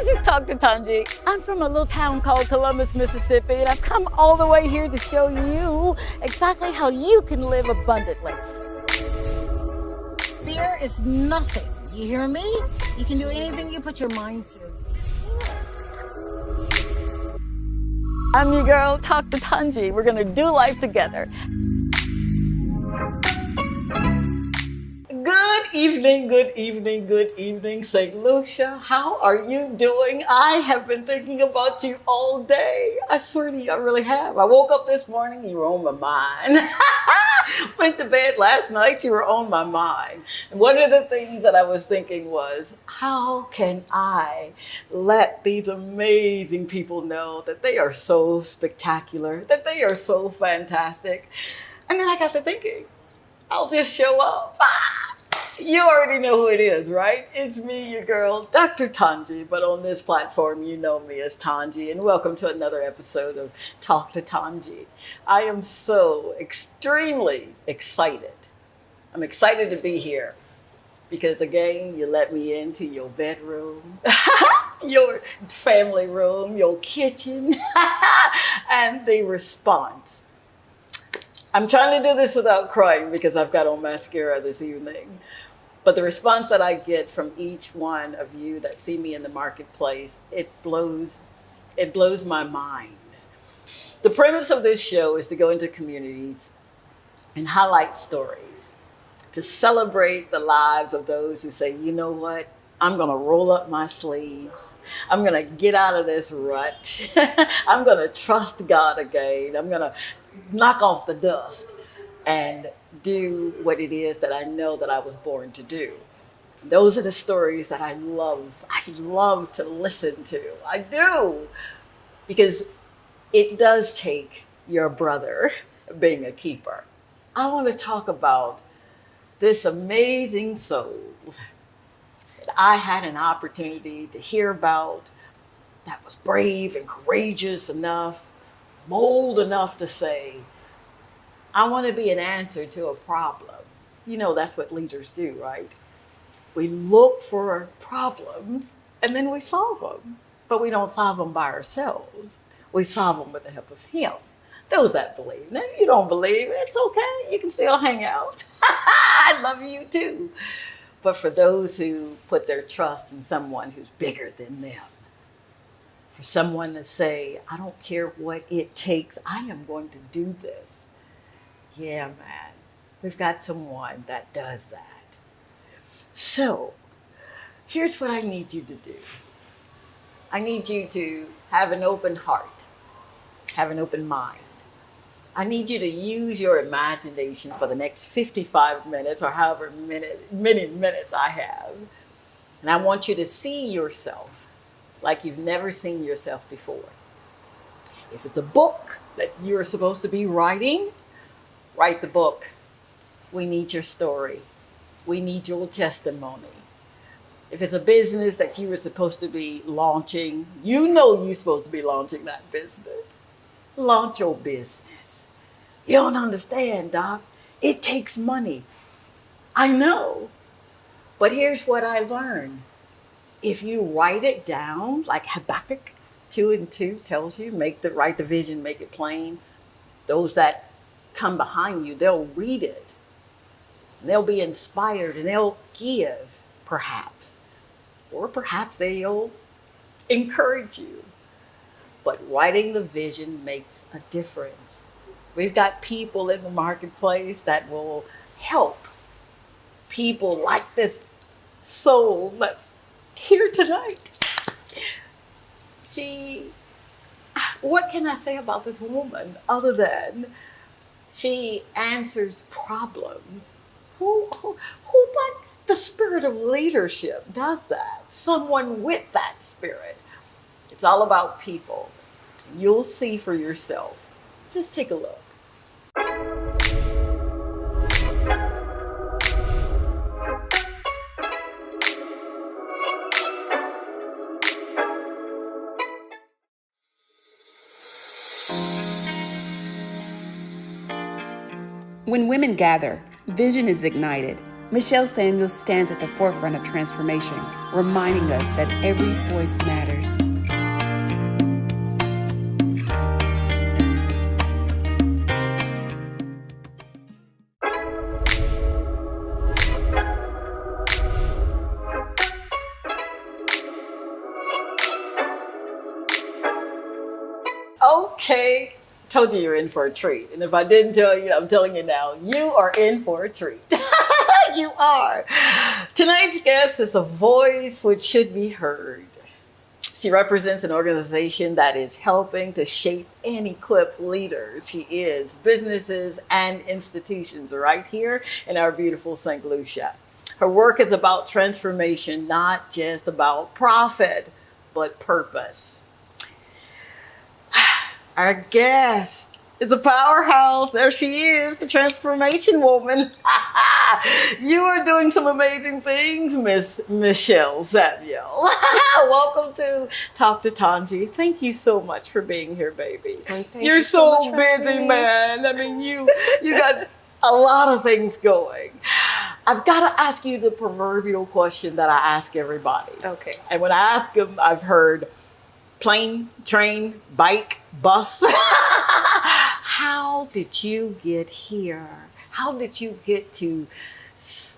This is Dr. Tongie. I'm from a little town called Columbus, Mississippi, and I've come all the way here to show you exactly how you can live abundantly. Fear is nothing. You hear me? You can do anything you put your mind to. I'm your girl, Dr. Tongie. We're gonna do life together. Good evening, St. Lucia. How are you doing? I have been thinking about you all day. I swear to you, I really have. I woke up this morning, you were on my mind. Went to bed last night, you were on my mind. And one of the things that I was thinking was, how can I let these amazing people know that they are so spectacular, that they are so fantastic? And then I got to thinking, I'll just show up. You already know who it is, right? It's me, your girl, Dr. Tongie, but on this platform, you know me as Tongie, and welcome to another episode of Talk to Tongie. I am so extremely excited. I'm excited to be here because, again, you let me into your bedroom, your family room, your kitchen, and the response. I'm trying to do this without crying because I've got on mascara this evening. But the response that I get from each one of you that see me in the marketplace, it blows my mind. The premise of this show is to go into communities and highlight stories, to celebrate the lives of those who say, you know what? I'm going to roll up my sleeves. I'm going to get out of this rut. I'm going to trust God again. I'm going to knock off the dust and do what it is that I know that I was born to do. Those are the stories that I love. I love to listen to. I do. Because it does take your brother being a keeper. I want to talk about this amazing soul that I had an opportunity to hear about, that was brave and courageous enough, bold enough to say, I want to be an answer to a problem. You know, that's what leaders do, right? We look for problems and then we solve them. But we don't solve them by ourselves. We solve them with the help of Him. Those that believe. Now, if you don't believe, it's okay. You can still hang out. I love you too. But for those who put their trust in someone who's bigger than them, for someone to say, I don't care what it takes, I am going to do this. Yeah, man, we've got someone that does that. So, here's what I need you to do. I need you to have an open heart, have an open mind. I need you to use your imagination for the next 55 minutes or however many minutes I have. And I want you to see yourself like you've never seen yourself before. If it's a book that you're supposed to be writing, write the book. We need your story. We need your testimony. If it's a business that you were supposed to be launching, you know you're supposed to be launching that business. Launch your business. You don't understand, Doc. It takes money. I know. But here's what I learned. If you write it down, like Habakkuk 2:2 tells you, write the vision, make it plain. Those that come behind you, they'll read it. They'll be inspired and they'll give, perhaps. Or perhaps they'll encourage you. But writing the vision makes a difference. We've got people in the marketplace that will help people like this soul that's here tonight. What can I say about this woman other than she answers problems? Who but the spirit of leadership does that? Someone with that spirit. It's all about people. You'll see for yourself. Just take a look. When women gather, vision is ignited, Michelle Samuels stands at the forefront of transformation, reminding us that every voice matters. Okay, told you you're in for a treat. And if I didn't tell you, I'm telling you now, you are in for a treat. You are. Tonight's guest is a voice which should be heard. She represents an organization that is helping to shape and equip leaders. She is businesses and institutions right here in our beautiful St. Lucia. Her work is about transformation, not just about profit, but purpose. Our guest is a powerhouse. There she is, the transformation woman. You are doing some amazing things, Miss Michelle Samuel. Welcome to Talk to Tongie. Thank you so much for being here, baby. You're so busy, man. I mean, you got a lot of things going. I've got to ask you the proverbial question that I ask everybody. Okay. And when I ask them, I've heard plane, train, bike, bus. How did you get here? How did you get to Slud?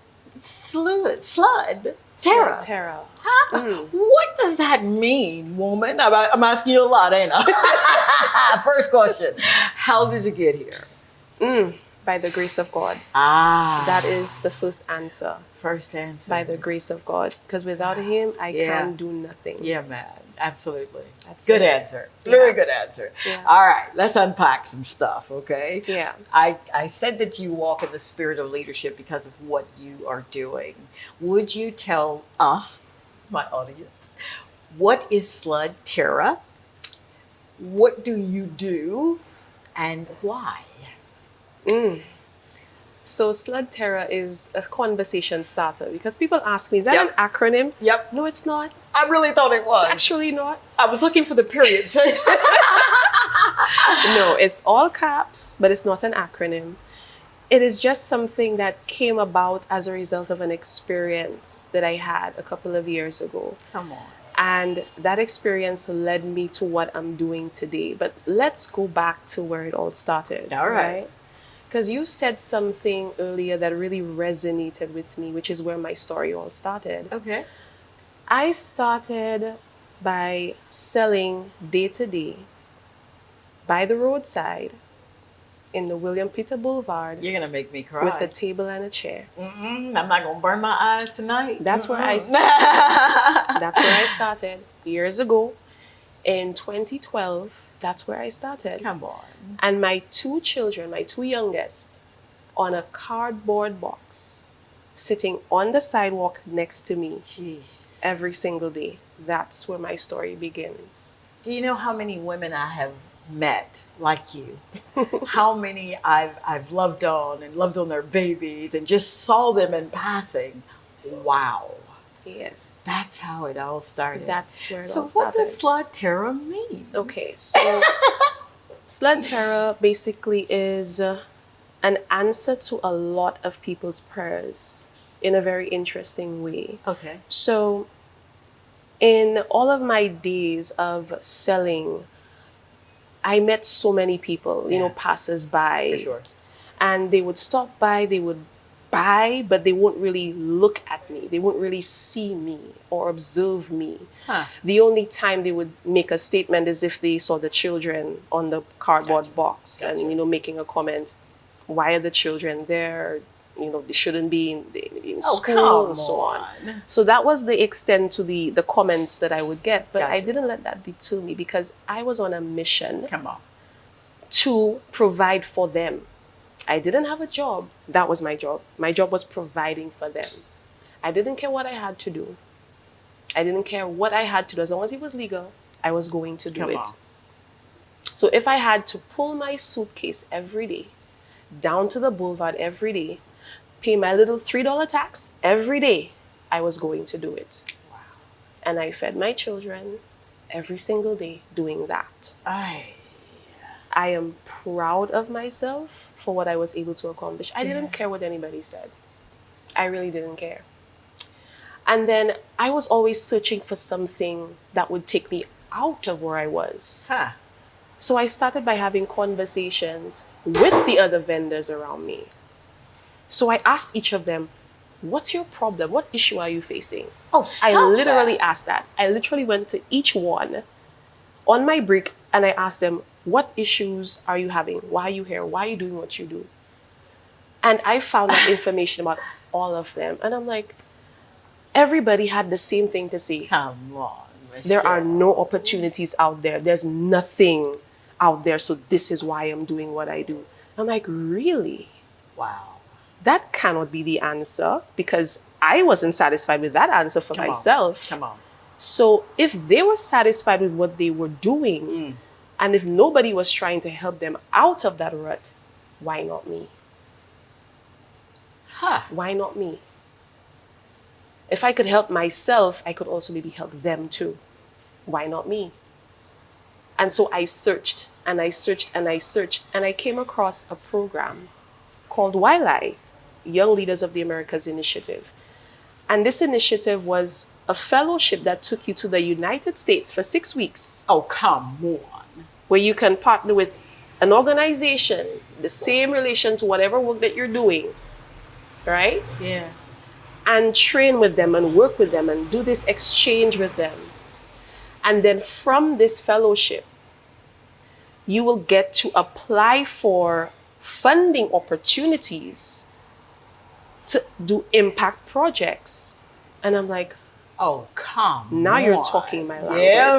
Terra. Huh? What does that mean, woman? I'm asking you a lot, ain't I? First question. How did you get here? By the grace of God. That That is the first answer. first answer. By the grace of God. Because without Him, I can do nothing. Yeah, man. Absolutely. That's Good it. answer. Very Yeah. good answer. Yeah. All right. Let's unpack some stuff, okay? Yeah. I said that you walk in the spirit of leadership because of what you are doing. Would you tell us, my audience, what is Slud Terra? What do you do? And why? So Slud Terra is a conversation starter because people ask me, is that Yep. an acronym? Yep. No, it's not. I really thought it was. It's actually not. I was looking for the periods. No, it's all caps, but it's not an acronym. It is just something that came about as a result of an experience that I had a couple of years ago. Come on. And that experience led me to what I'm doing today. But let's go back to where it all started. All right. Because you said something earlier that really resonated with me, which is where my story all started. Okay. I started by selling day to day by the roadside in the William Peter Boulevard You're going to make me cry. with a table and a chair. I'm not going to burn my eyes tonight. That's where I That's where I started years ago. In 2012, that's where I started. Come on. And my two children, my two youngest, on a cardboard box, sitting on the sidewalk next to me Jeez. every single day. That's where my story begins. Do you know how many women I have met like you? How many I've loved on and loved on their babies and just saw them in passing. Wow. Yes. That's how it all started. That's where it So all started. what does Slud Terra mean? Okay, so Slud Terra basically is an answer to a lot of people's prayers in a very interesting way. Okay. So in all of my days of selling, I met so many people, you know, passers-by. For sure. And they would stop by, they would buy, but they won't really look at me. They won't really see me or observe me. Huh. The only time they would make a statement is if they saw the children on the cardboard box and, you know, making a comment, why are the children there? You know, they shouldn't be in school and so on. So that was the extent to the comments that I would get. But I didn't let that deter me because I was on a mission to provide for them. I didn't have a job. That was my job. My job was providing for them. I didn't care what I had to do. I didn't care what I had to do. As long as it was legal, I was going to do it. So if I had to pull my suitcase every day, down to the boulevard every day, pay my little $3 tax every day, I was going to do it. Wow. And I fed my children every single day doing that. I am proud of myself for what I was able to accomplish. I didn't care what anybody said. I really didn't care. And then I was always searching for something that would take me out of where I was. Huh. So I started by having conversations with the other vendors around me. So I asked each of them, what's your problem? What issue are you facing? Oh, stop I literally that. asked that. I literally went to each one on my break and I asked them, what issues are you having? Why are you here? Why are you doing what you do? And I found out information about all of them. And I'm like, everybody had the same thing to say. Come on, Michelle. There are no opportunities out there. There's nothing out there. So this is why I'm doing what I do. I'm like, really? Wow. That cannot be the answer, because I wasn't satisfied with that answer for myself. Come on. So if they were satisfied with what they were doing, and if nobody was trying to help them out of that rut, why not me? Huh. Why not me? If I could help myself, I could also maybe help them too. Why not me? And so I searched and I searched and I searched, and I came across a program called YLI, Young Leaders of the Americas Initiative. And this initiative was a fellowship that took you to the United States for 6 weeks, Oh, come on. where you can partner with an organization, the same relation to whatever work that you're doing, right? Yeah. And train with them and work with them and do this exchange with them. And then from this fellowship, you will get to apply for funding opportunities to do impact projects. And I'm like, Oh, come now on. you're talking my language. Yeah,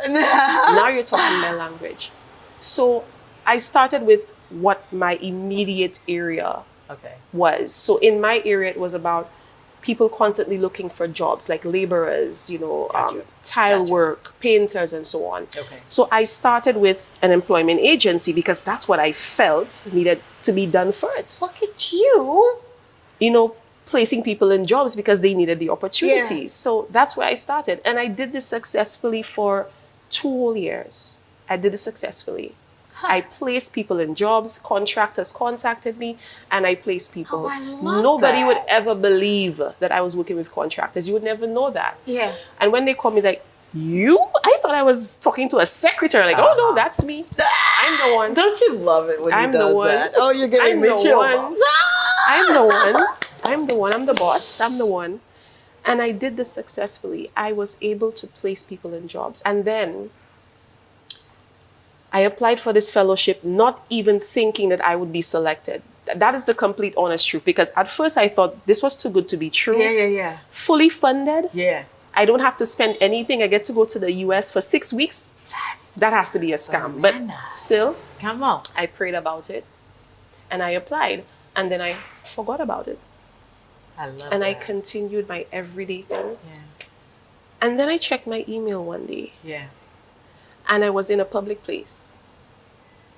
man. Now you're talking my language. So I started with what my immediate area Okay. was. So in my area, it was about people constantly looking for jobs, like laborers, Gotcha. tile Gotcha. work, painters, and so on. Okay. So I started with an employment agency because that's what I felt needed to be done first. Look at you. Placing people in jobs because they needed the opportunities. Yeah. So that's where I started. And I did this successfully for 2 whole years. I did it successfully. I placed people in jobs, contractors contacted me, and I placed people. Oh, I love Nobody that. would ever believe that I was working with contractors. You would never know that. Yeah. And when they called me, like, you? I thought I was talking to a secretary. Like, oh no, that's me. I'm the one. Don't you love it when I'm he the does one. that? Oh, you're giving I'm me the chill one. bumps. I'm the one. I'm the one. I'm the boss. I'm the one. And I did this successfully. I was able to place people in jobs. And then I applied for this fellowship, not even thinking that I would be selected. That is the complete honest truth. Because at first I thought this was too good to be true. Yeah. Fully funded. Yeah. I don't have to spend anything. I get to go to the US for 6 weeks. That has to be a scam. But Bananas. still, Come on. I prayed about it and I applied. And then I forgot about it. I love And I that. continued my everyday thing. Yeah. And then I checked my email one day Yeah. and I was in a public place.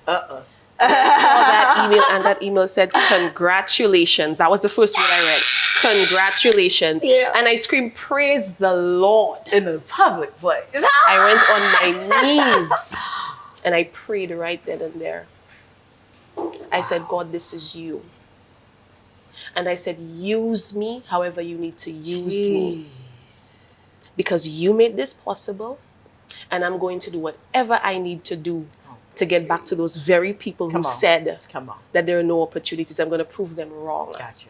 Uh-uh. I saw that email and that email said, congratulations. That was the first word I read. Congratulations. Yeah. And I screamed, praise the Lord. In a public place. I went on my knees and I prayed right then and there. I said, God, this is you. And I said, use me however you need to use me. Because you made this possible. And I'm going to do whatever I need to do to get back to those very people Come who on. said Come on. that there are no opportunities. I'm going to prove them wrong. Gotcha.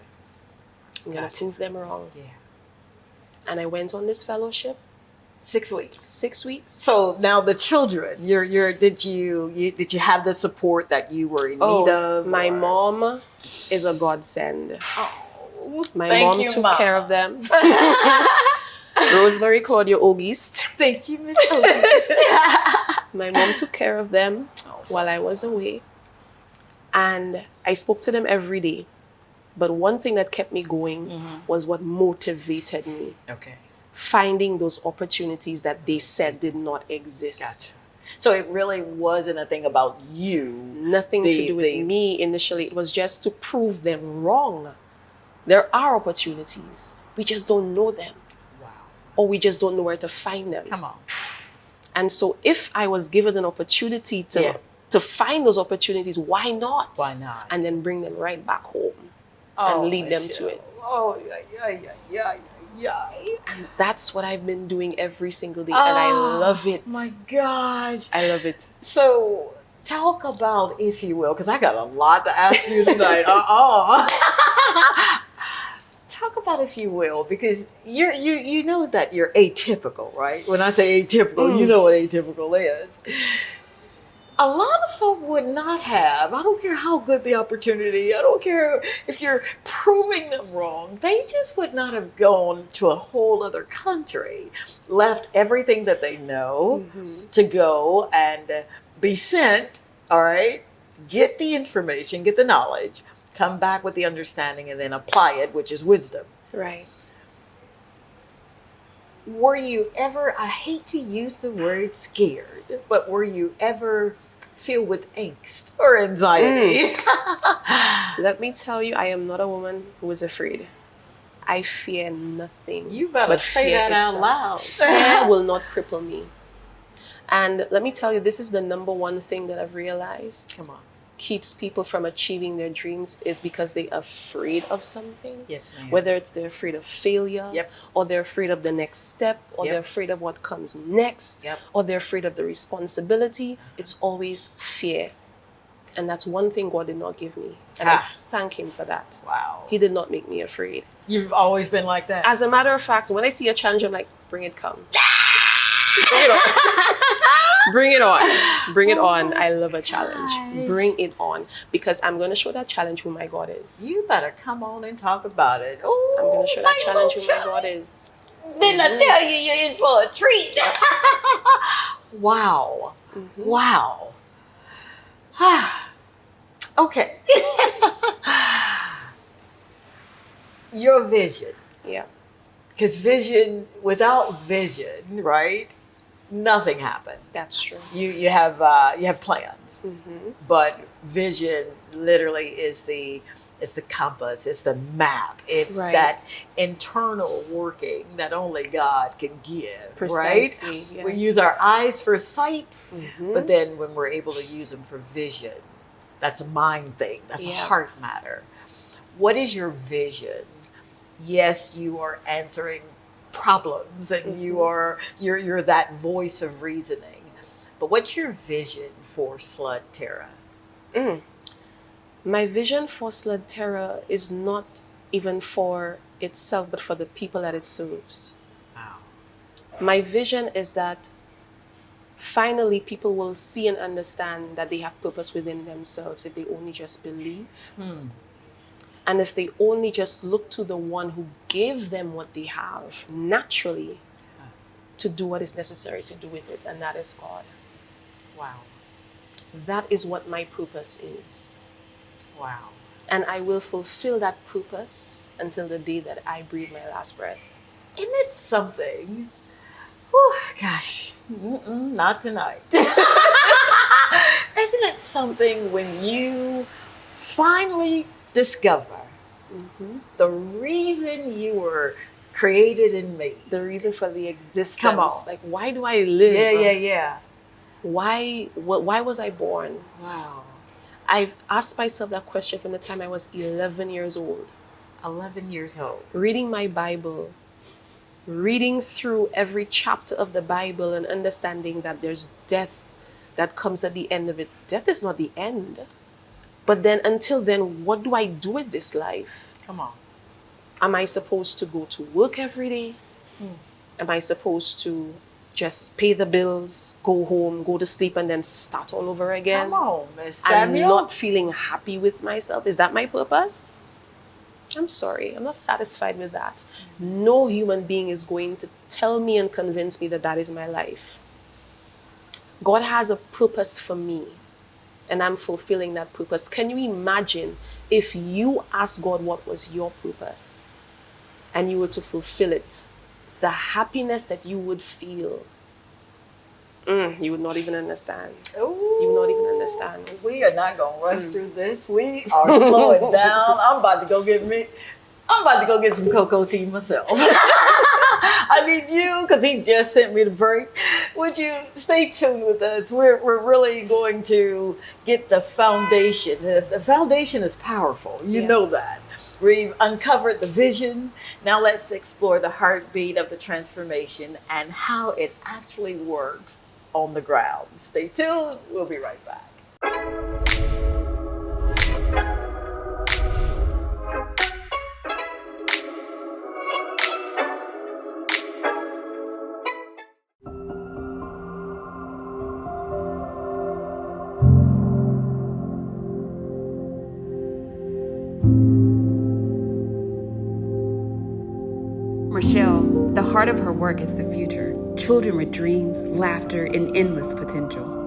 I'm going to Gotcha. prove them wrong. Yeah. And I went on this fellowship, 6 weeks. 6 weeks. So now the children, did you have the support that you were in need of? My or- mom is a godsend. Oh, My thank mom you, took Mom. care of them. Rosemary Claudia Auguste. Thank you, Miss Auguste. My mom took care of them while I was away. And I spoke to them every day. But one thing that kept me going was what motivated me. Okay. Finding those opportunities that they said did not exist. Gotcha. So it really wasn't a thing about you. Nothing to do with me initially. It was just to prove them wrong. There are opportunities. We just don't know them. Wow. Or we just don't know where to find them. Come on. And so if I was given an opportunity to find those opportunities, why not? Why not? And then bring them right back home Oh, and lead them to Michelle. it. Oh, yeah, yeah, yeah, yeah, yeah. And that's what I've been doing every single day. And I love it. My gosh. I love it. So talk about, if you will, because I got a lot to ask you tonight. Talk about, if you will, because you know that you're atypical, right? When I say atypical, you know what atypical is. A lot of folk would not have, I don't care how good the opportunity, I don't care if you're proving them wrong, they just would not have gone to a whole other country, left everything that they know to go and be sent, all right, get the information, get the knowledge, come back with the understanding, and then apply it, which is wisdom. Right. Were you ever, I hate to use the word scared, but were you ever filled with angst or anxiety? Let me tell you, I am not a woman who is afraid. I fear nothing. You better but say fear that out itself. loud. Fear will not cripple me. And let me tell you, this is the number one thing that I've realized Come on. keeps people from achieving their dreams is because they're afraid of something. Yes, ma'am. Whether it's they're afraid of failure, Yep. or they're afraid of the next step, or Yep. they're afraid of what comes next, Yep. or they're afraid of the responsibility. It's always fear. And that's one thing God did not give me. And I thank Him for that. Wow. He did not make me afraid. You've always been like that. As a matter of fact, when I see a challenge, I'm like, bring it, come. Bring it on. Bring it on. Bring it on. I love a challenge. gosh. Bring it on. Because I'm going to show that challenge who my God is. You better come on and talk about it. Oh, I'm going to show that challenge who my God is. Didn't I tell you you're in for a treat? Wow. Wow. Okay. Your vision. Yeah. Because vision, without vision, right? Nothing happens. That's true. You have plans, but vision literally is the compass, it's the map, it's Right. that internal working that only God can give. Precisely, Right? We yes. use our eyes for sight, but then when we're able to use them for vision, that's a mind thing. That's a Yeah. heart matter. What is your vision? Yes, you are answering problems and you're that voice of reasoning. But what's your vision for Slud Terra? My vision for Slud Terra is not even for itself, but for the people that it serves. Wow. My vision is that finally people will see and understand that they have purpose within themselves if they only just believe. And if they only just look to the one who gave them what they have naturally to do what is necessary to do with it, and that is God. Wow. That is what my purpose is. Wow. And I will fulfill that purpose until the day that I breathe my last breath. Isn't it something? Whew, gosh, not tonight. Isn't it something when you finally discover the reason you were created and made? The reason for the existence. Come on. Like, why do I live? Yeah. Why was I born? Wow. I've asked myself that question from the time I was 11 years old. 11 years old. Reading my Bible, reading through every chapter of the Bible and understanding that there's death that comes at the end of it. Death is not the end. But then until then, what do I do with this life? Come on. Am I supposed to go to work every day? Am I supposed to just pay the bills, go home, go to sleep, and then start all over again? Come on, Miss I'm Samuel. not feeling happy with myself. Is that my purpose? I'm sorry. I'm not satisfied with that. No human being is going to tell me and convince me that that is my life. God has a purpose for me, and I'm fulfilling that purpose. Can you imagine if you asked God what was your purpose and you were to fulfill it? The happiness that you would feel, you would not even understand. Ooh, You would not even understand. we are not going to rush through this. We are slowing down. I'm about to go get some cocoa tea myself. I need you because he just sent me the break. Would you stay tuned with us? We're really going to get the foundation. The foundation is powerful. You know that. We've uncovered the vision. Now let's explore the heartbeat of the transformation and how it actually works on the ground. Stay tuned. We'll be right back. Michelle, the heart of her work is the future. Children with dreams, laughter, and endless potential.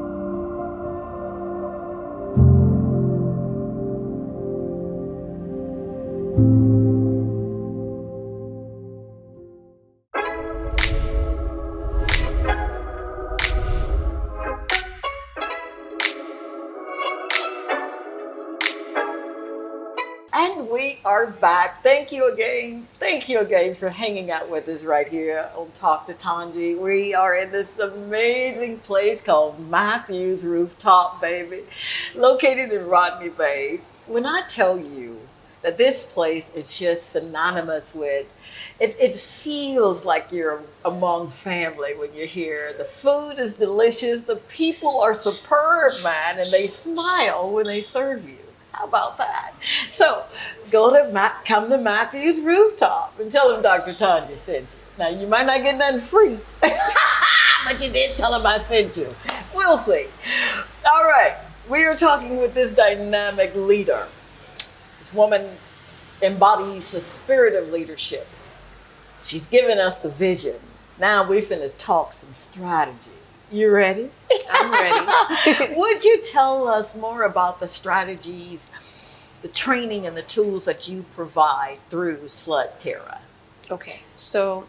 And we are back. Thank you again. Thank you again for hanging out with us right here on Talk to Tongie. We are in this amazing place called Matthews Rooftop, baby, located in Rodney Bay. When I tell you that this place is just synonymous with, it feels like you're among family when you're here. The food is delicious. The people are superb, man, and they smile when they serve you. How about that? So come to Matthew's Rooftop and tell him Dr. Tongie sent you. Now, you might not get nothing free, but you did tell him I sent you. We'll see. All right. We are talking with this dynamic leader. This woman embodies the spirit of leadership. She's given us the vision. Now we're finna talk some strategy. You ready? I'm ready. Would you tell us more about the strategies, the training, and the tools that you provide through Slut Terra? Okay, so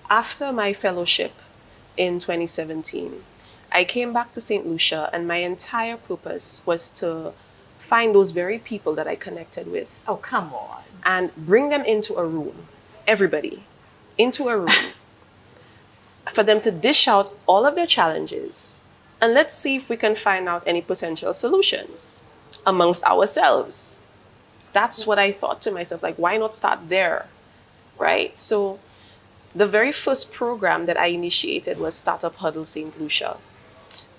after my fellowship in 2017, I came back to St. Lucia, and my entire purpose was to find those very people that I connected with. Oh, come on. And bring them into a room, everybody, into a room, for them to dish out all of their challenges. And let's see if we can find out any potential solutions amongst ourselves. That's what I thought to myself, like, why not start there, right? So the very first program that I initiated was Startup Huddle St. Lucia.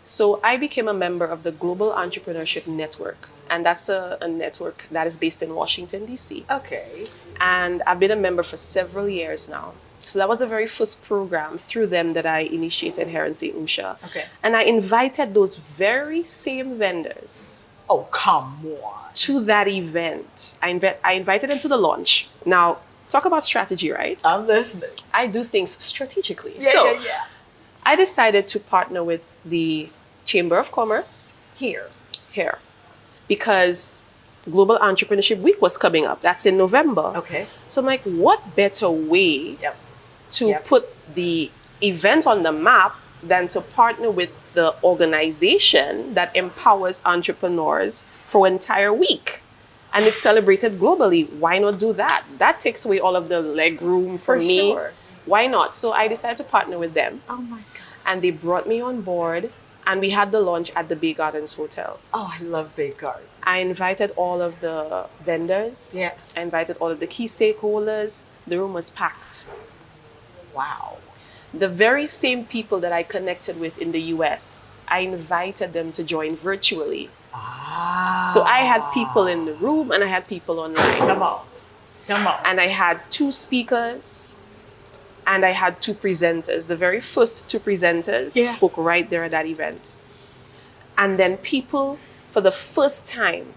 So I became a member of the Global Entrepreneurship Network. And that's a network that is based in Washington, D.C. Okay. And I've been a member for several years now. So that was the very first program through them that I initiated here in St. Lucia. Okay. And I invited those very same vendors. Oh, come on. To that event. I invited them to the launch. Now, talk about strategy, right? I'm listening. I do things strategically. Yeah. I decided to partner with the Chamber of Commerce Here. Because Global Entrepreneurship Week was coming up. That's in November. Okay. So I'm like, what better way to Yep. put the event on the map than to partner with the organization that empowers entrepreneurs for an entire week? And it's celebrated globally. Why not do that? That takes away all of the leg room for me. Sure. Why not? So I decided to partner with them. Oh my God. And they brought me on board, and we had the launch at the Bay Gardens Hotel. Oh, I love Bay Gardens. I invited all of the vendors. Yeah. I invited all of the key stakeholders. The room was packed. Wow. The very same people that I connected with in the US, I invited them to join virtually. So I had people in the room and I had people online. Come on. And I had 2 speakers and I had 2 presenters. The very first 2 presenters spoke right there at that event. And then people, for the first time,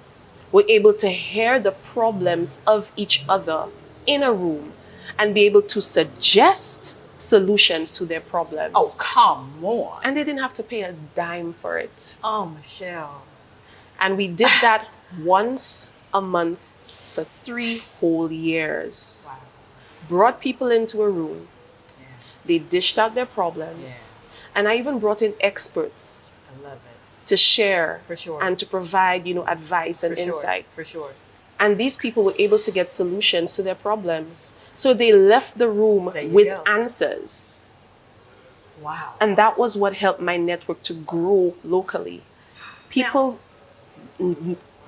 were able to hear the problems of each other in a room and be able to suggest solutions to their problems. Oh, come on. And they didn't have to pay a dime for it. Oh, Michelle. And we did that once a month for 3 whole years. Wow. Brought people into a room. Yeah. They dished out their problems. And I even brought in experts I love it. to share For sure. and to provide, advice and For sure. insight. For sure. And these people were able to get solutions to their problems. So they left the room There you with go. answers. Wow. And that was what helped my network to grow locally. People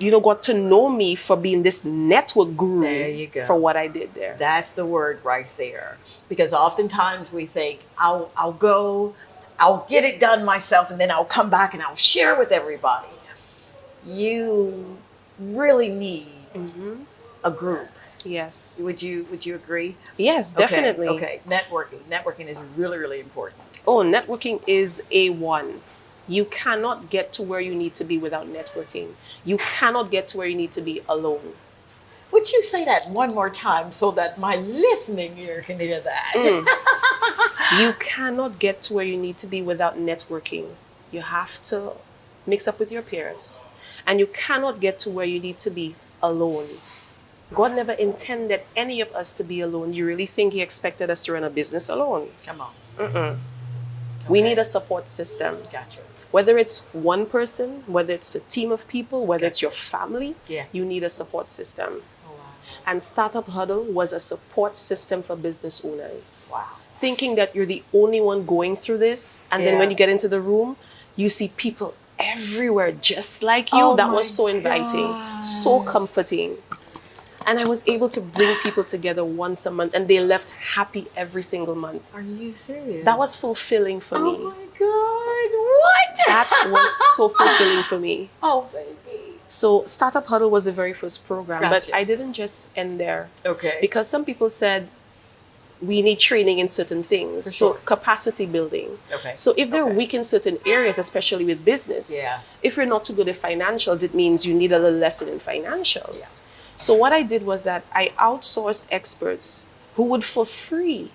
got to know me for being this network guru. There you go. For what I did there. That's the word right there. Because oftentimes we think, I'll go, I'll get it done myself, and then I'll come back and I'll share with everybody. You really need a group. Yes. Would you agree? Yes, definitely. Okay. Networking is really, really important. Oh, networking is A1. You cannot get to where you need to be without networking. You cannot get to where you need to be alone. Would you say that one more time so that my listening ear can hear that? You cannot get to where you need to be without networking. You have to mix up with your peers. And you cannot get to where you need to be alone. God never intended any of us to be alone. You really think He expected us to run a business alone? Come on. Mm-mm. We need a support system. Gotcha. Whether it's one person, whether it's a team of people, whether it's your family, you need a support system. Oh, wow. And Startup Huddle was a support system for business owners. Wow. Thinking that you're the only one going through this, and then when you get into the room, you see people everywhere just like you. That was so inviting, so comforting. And I was able to bring people together once a month, and they left happy every single month. Are you serious? That was fulfilling for me. Oh my God. What? That was so fulfilling for me. Oh, baby. So Startup Huddle was the very first program, but Gotcha. I didn't just end there. Okay. Because some people said we need training in certain things. For So sure. capacity building. Okay. So if they're Okay. weak in certain areas, especially with business, if you're not too good at financials, it means you need a little lesson in financials. So what I did was that I outsourced experts who would for free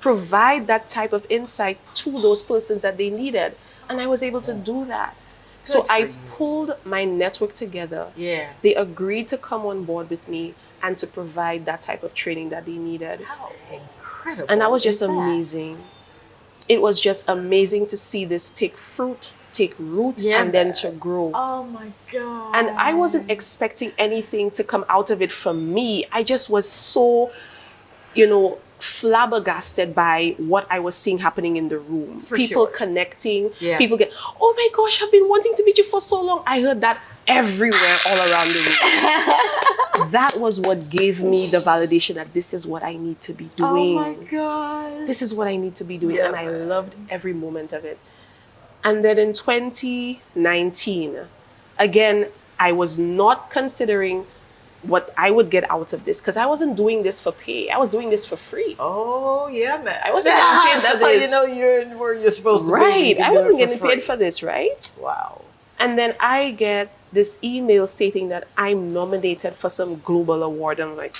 provide that type of insight to those persons that they needed. And I was able to do that. So Good I for you. pulled my network together. Yeah. They agreed to come on board with me and to provide that type of training that they needed. How incredible. And that was just is that? amazing. It was just amazing to see this take fruit, take root, and then to grow. Oh my God. And I wasn't expecting anything to come out of it from me. I just was so, flabbergasted by what I was seeing happening in the room. For people sure. connecting. Yeah. People get, oh my gosh, I've been wanting to meet you for so long. I heard that everywhere, all around the room. That was what gave me the validation that this is what I need to be doing. Oh my God. This is what I need to be doing. Yeah, and I man. loved every moment of it. And then in 2019, again, I was not considering what I would get out of this because I wasn't doing this for pay. I was doing this for free. Oh yeah, man. I wasn't getting paid for That's how this. you know you're where you're supposed to be. Right. You can I do wasn't it for getting free. paid for this, right? Wow. And then I get this email stating that I'm nominated for some global award. I'm like,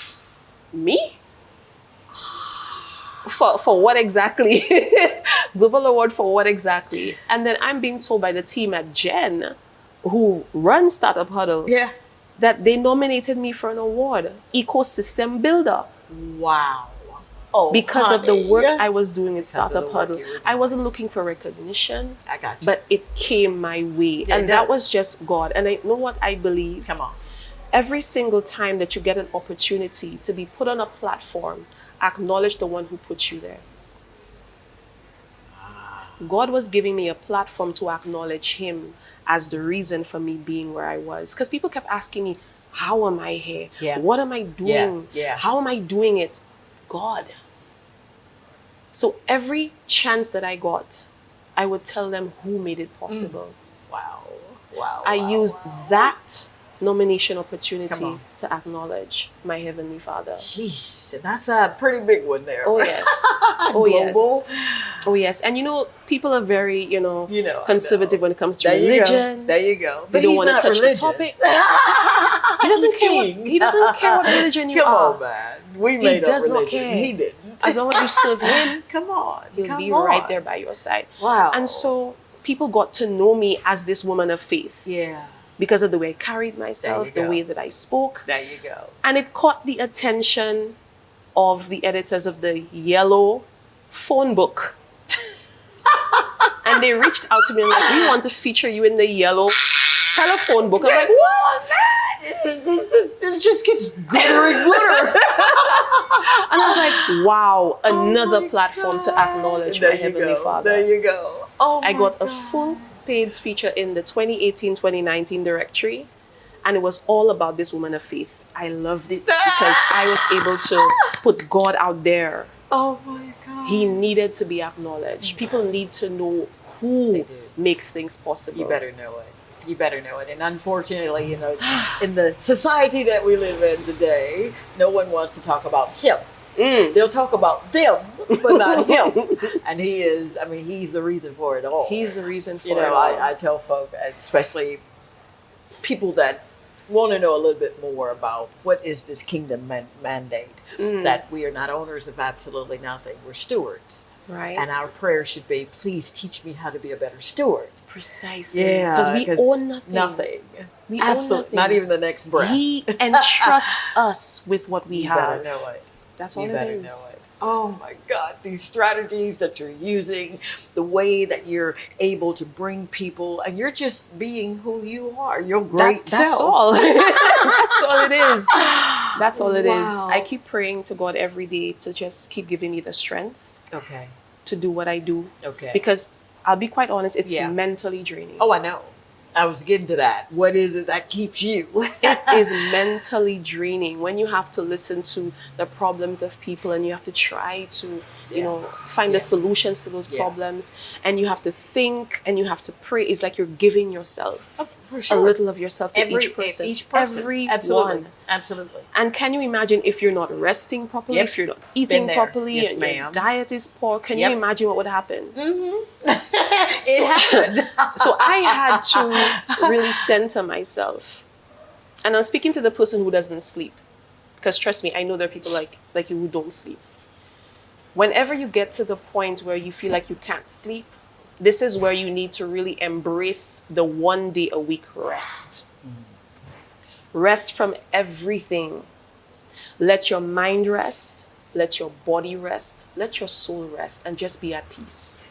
me? For what exactly? Global award for what exactly? And then I'm being told by the team at Jen, who runs Startup Huddle, that they nominated me for an award, Ecosystem Builder. Wow. Oh, Because of the honey. work I was doing at Because of the Startup work Huddle. you were doing. I wasn't looking for recognition, I got you. but it came my way. Yeah, it and that does. was just God. And I know what I believe. Come on. Every single time that you get an opportunity to be put on a platform, acknowledge the one who put you there. God was giving me a platform to acknowledge Him as the reason for me being where I was. Because people kept asking me, how am I here? Yeah. What am I doing? Yeah. How am I doing it? God. So every chance that I got, I would tell them who made it possible. Wow. Wow. I wow, used wow. that nomination Come opportunity on. to acknowledge my Heavenly Father. Sheesh, that's a pretty big one there. Oh yes. Oh Global. yes. Oh yes. And people are very, conservative when it comes to There you religion. go. There you go. They But don't he's wanna not touch the religious. topic. He doesn't care. He doesn't care what religion you Come are. on, man. We made up does not religion. care. He didn't. As long as you serve Him, Come on. He'll Come be on. right there by your side. Wow. And so people got to know me as this woman of faith. Yeah. Because of the way I carried myself, There the you way go. that I spoke. There you go. And it caught the attention of the editors of the yellow phone book. And they reached out to me and like, we want to feature you in the yellow telephone book. I'm like, what? This just gets gooder and gooder. And I was like, wow, another Oh my platform to God. acknowledge There my you Heavenly go. Father. There you go. Oh I my got a God. full paid feature in the 2018-2019 directory. And it was all about this woman of faith. I loved it because I was able to put God out there. Oh my God. He needed to be acknowledged. People need to know who makes things possible. You better know it. You better know it. And unfortunately, you know, in the society that we live in today, no one wants to talk about him. They'll talk about them, but not him. And he is, I mean, he's the reason for it all. He's the reason for it all. I tell folk, especially people that want to know a little bit more about what is this kingdom mandate, that we are not owners of absolutely nothing. We're stewards. Right. And our prayer should be, please teach me how to be a better steward. Precisely. Yeah. Because we own nothing. Nothing. We Absolutely. own nothing. Not even the next breath. He entrusts us with what we have. You better know it. That's all you it better is. know it. Oh my God, these strategies that you're using, the way that you're able to bring people, and you're just being who you are, your great self. That's all. That's all it is. That's all it is. Wow. I keep praying to God every day to just keep giving me the strength Okay. to do what I do. Okay. Because I'll be quite honest, it's Yeah. mentally draining. Oh, I know. I was getting to that. What is it that keeps you? It is mentally draining when you have to listen to the problems of people and you have to try to, you know, find the solutions to those problems, and you have to think and you have to pray. It's like you're giving yourself For sure. a little of yourself to Every each person. Absolutely. Everyone. Absolutely. And can you imagine if you're not resting properly, Yep. if you're not eating there. properly, Yes, and ma'am. your diet is poor, can Yep. you imagine what would happen? It happened. So I had to really center myself. And I'm speaking to the person who doesn't sleep. Because trust me, I know there are people like you who don't sleep. Whenever you get to the point where you feel like you can't sleep, this is where you need to really embrace the 1 day a week rest. Rest from everything. Let your mind rest. Let your body rest. Let your soul rest, and just be at peace.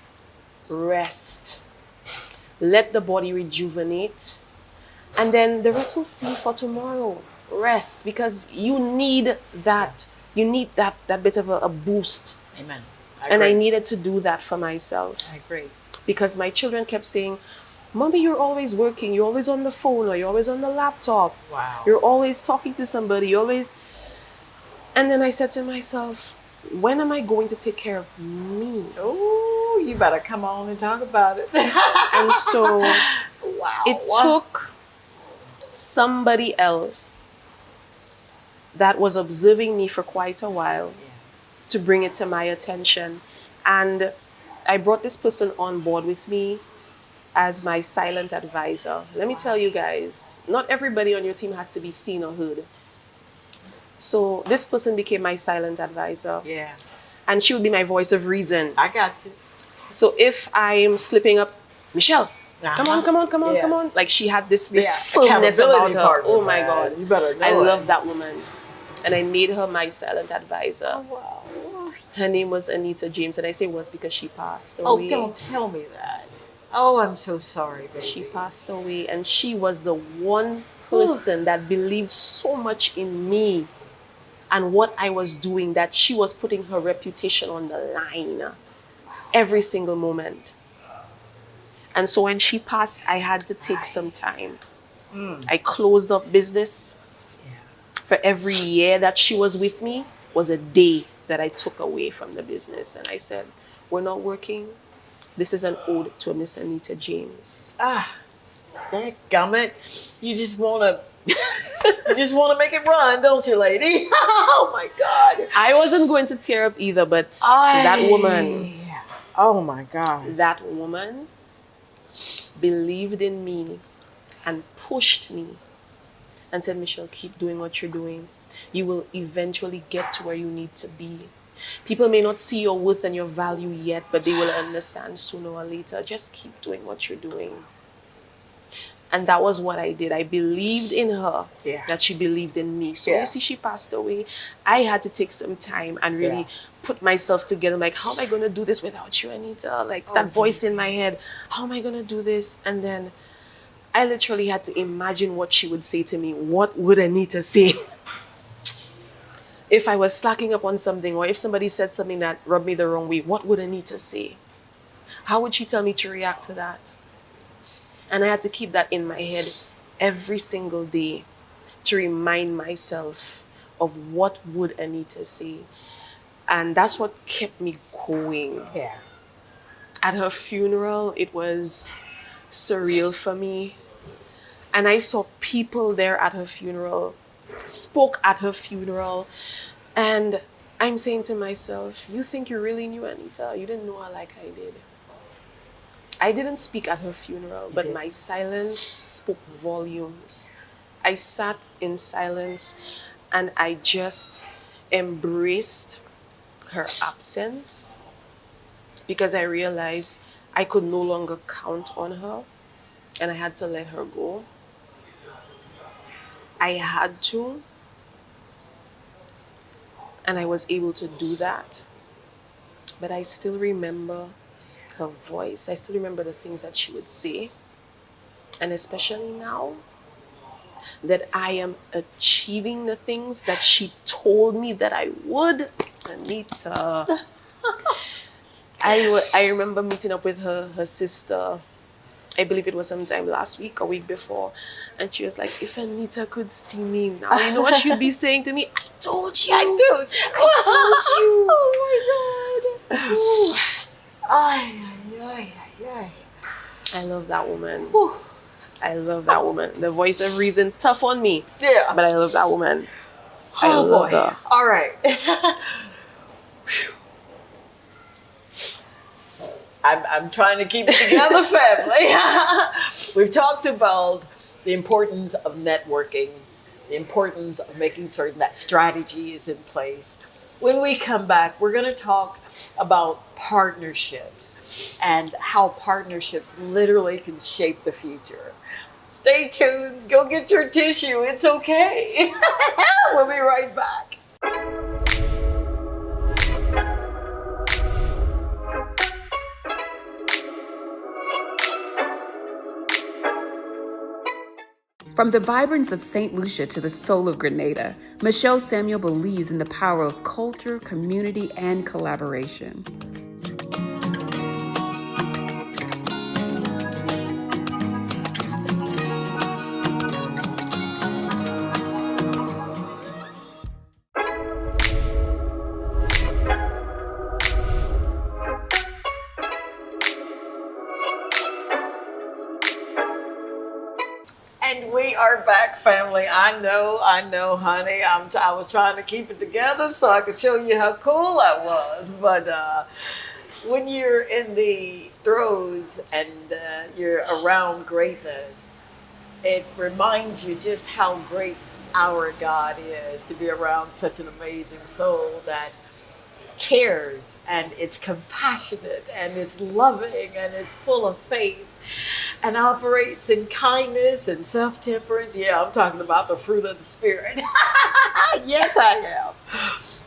Rest. Let the body rejuvenate. And then the rest will see for tomorrow. Rest, because you need that. You need that bit of a boost. Amen. And I needed to do that for myself. I agree. Because my children kept saying, Mommy, you're always working. You're always on the phone, or you're always on the laptop. Wow. You're always talking to somebody. You're always... And then I said to myself, when am I going to take care of me? Oh, you better come on and talk about it. And so Wow. it took somebody else that was observing me for quite a while to bring it to my attention. And I brought this person on board with me as my silent advisor. Let me tell you guys, not everybody on your team has to be seen or heard. So this person became my silent advisor. Yeah. And she would be my voice of reason. I got you. So if I'm slipping up, Michelle, come on. Like she had this firmness about her. Partner, Oh my man. God. You better know I it. love that woman. And I made her my silent advisor. Oh, wow. Her name was Anita James, and I say was because she passed Oh, away. don't tell me that. Oh, I'm so sorry, baby. She passed away, and she was the one person that believed so much in me and what I was doing, that she was putting her reputation on the line every single moment. And so when she passed, I had to take some time. I closed up business. For every year that she was with me was a day that I took away from the business. And I said, we're not working. This is an ode to Miss Anita James. Dadgummit. You just wanna make it run, don't you, lady? Oh my God. I wasn't going to tear up either, but that woman, oh my God. that woman believed in me and pushed me and said, Michelle, keep doing what you're doing. You will eventually get to where you need to be. People may not see your worth and your value yet, but they will understand sooner or later. Just keep doing what you're doing. And that was what I did. I believed in her, that she believed in me. So you see, she passed away. I had to take some time and really put myself together. Like, how am I going to do this without you, Anita? Like that voice in my head, how am I going to do this? And then I literally had to imagine what she would say to me. What would Anita say? If I was slacking up on something, or if somebody said something that rubbed me the wrong way, what would Anita say? How would she tell me to react to that? And I had to keep that in my head every single day to remind myself of what would Anita say. And that's what kept me going. Yeah. At her funeral, it was surreal for me. And I saw people there at her funeral, spoke at her funeral. And I'm saying to myself, you think you really knew Anita? You didn't know her like I did. I didn't speak at her funeral, but my silence spoke volumes. I sat in silence and I just embraced her absence because I realized I could no longer count on her and I had to let her go. I had to, and I was able to do that. But I still remember her voice. I still remember the things that she would say. And especially now that I am achieving the things that she told me that I would, Anita. I remember meeting up with her sister. I believe it was sometime last week or week before. And she was like, if Anita could see me now, you know what she'd be saying to me? I told you. I told you. I told you. Oh my God. Ooh. Ay, ay, ay, ay. I love that woman. Whew. I love that woman. The voice of reason, tough on me. Yeah. But I love that woman. I Oh love boy. her. All right. I'm trying to keep it together, family. We've talked about the importance of networking, the importance of making certain that strategy is in place. When we come back, we're going to talk about partnerships and how partnerships literally can shape the future. Stay tuned. Go get your tissue. It's okay. We'll be right back. From the vibrance of St. Lucia to the soul of Grenada, Michelle Samuel believes in the power of culture, community, and collaboration. And we are back, family. I know, honey. I was trying to keep it together so I could show you how cool I was. But when you're in the throes and you're around greatness, it reminds you just how great our God is to be around such an amazing soul that cares and is compassionate and is loving and is full of faith and operates in kindness and self-temperance. Yeah, I'm talking about the fruit of the Spirit. Yes, I am.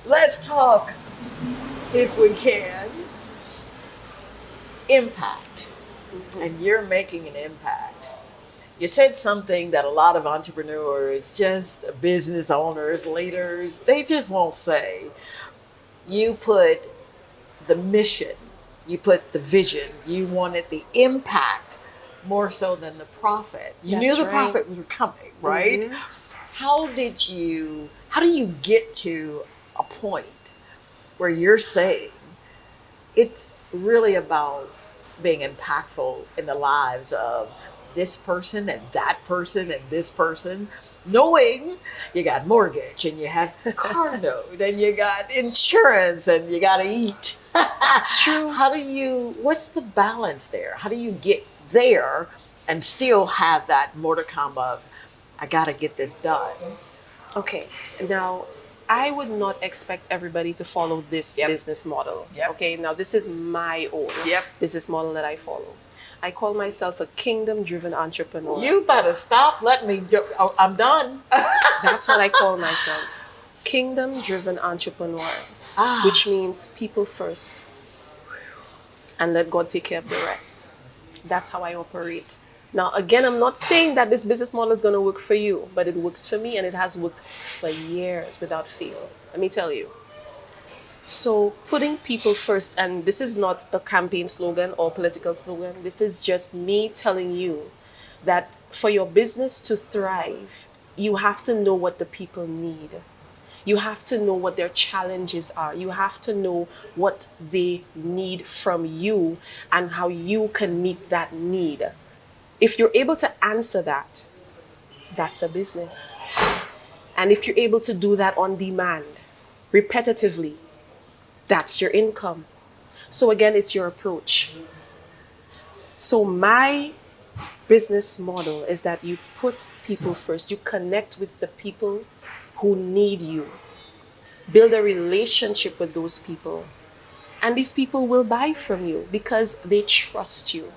Let's talk, if we can, impact. And you're making an impact. You said something that a lot of entrepreneurs, just business owners, leaders, they just won't say. You put the mission, you put the vision, you wanted the impact more so than the profit. You knew the profit was coming, right? Mm-hmm. How do you get to a point where you're saying it's really about being impactful in the lives of this person and that person and this person, knowing you got mortgage and you have car note and you got insurance and you got to eat. That's true. What's the balance there? How do you get there and still have that modicum of, I got to get this done? Okay, now I would not expect everybody to follow this business model. Yep. Okay, now this is my own business model that I follow. I call myself a kingdom-driven entrepreneur. You better stop. Let me go. Oh, I'm done. That's what I call myself. Kingdom-driven entrepreneur, which means people first and let God take care of the rest. That's how I operate. Now, again, I'm not saying that this business model is going to work for you, but it works for me and it has worked for years without fail. Let me tell you. So putting people first, and this is not a campaign slogan or political slogan, this is just me telling you that for your business to thrive, you have to know what the people need. You have to know what their challenges are. You have to know what they need from you and how you can meet that need. If you're able to answer that, that's a business. And if you're able to do that on demand, repetitively, that's your income. So again, it's your approach. So my business model is that you put people first. You connect with the people who need you. Build a relationship with those people. And these people will buy from you because they trust you.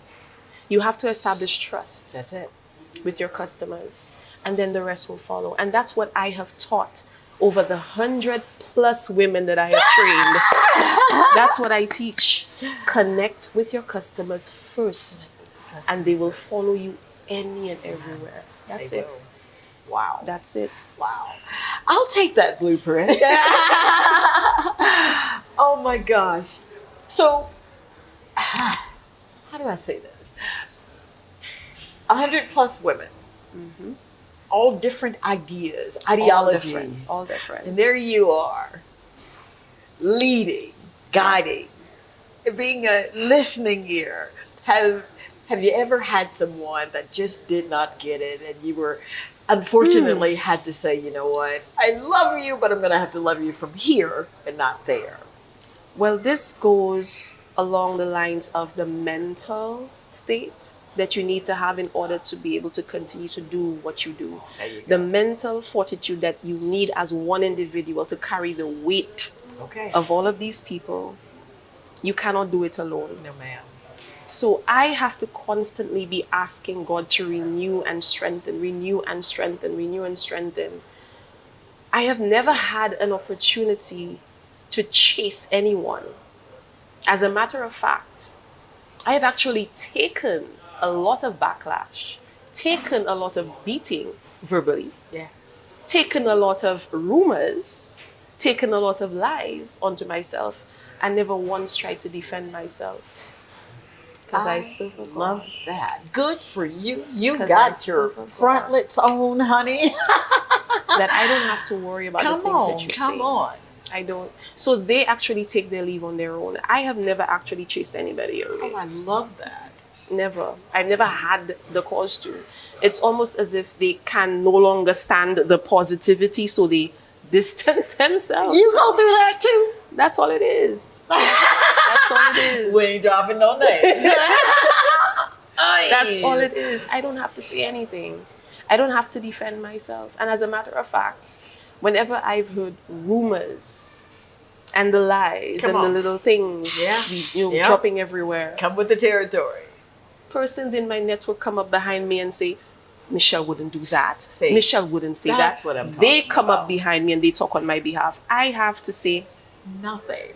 You have to establish trust. That's it. With your customers, and then the rest will follow. And that's what I have taught over the 100+ women that I have trained. That's what I teach. Connect with your customers first, and they will follow you any and everywhere. That's it. Wow. That's it. Wow. I'll take that blueprint. Oh my gosh. So, how do I say this? 100+ women. Mm-hmm. All different ideas, ideologies. All different. And there you are, leading, guiding, being a listening ear. Have you ever had someone that just did not get it and you were unfortunately had to say, you know what, I love you, but I'm going to have to love you from here and not there? Well, this goes along the lines of the mental state that you need to have in order to be able to continue to do what you do. The mental fortitude that you need as one individual to carry the weight of all of these people. You cannot do it alone. No, ma'am. So I have to constantly be asking God to renew and strengthen, renew and strengthen, renew and strengthen. I have never had an opportunity to chase anyone. As a matter of fact, I have actually taken a lot of backlash, taken a lot of beating verbally, taken a lot of rumors, taken a lot of lies onto myself, and never once tried to defend myself. Because I serve a God. Love that. Good for you. You got your frontlets on, honey. That I don't have to worry about the things that you say. Come on. I don't. So they actually take their leave on their own. I have never actually chased anybody away. Oh, I love that. Never. I've never had the cause to. It's almost as if they can no longer stand the positivity, so they distance themselves. You go through that too? That's all it is. That's all it is. We ain't dropping no names. That's all it is. I don't have to say anything. I don't have to defend myself. And as a matter of fact, whenever I've heard rumors and the lies the little things dropping everywhere. Come with the territory. Persons in my network come up behind me and say, Michelle wouldn't do that. Michelle wouldn't say that's that. What I'm they come about. Up behind me and they talk on my behalf. I have to say nothing.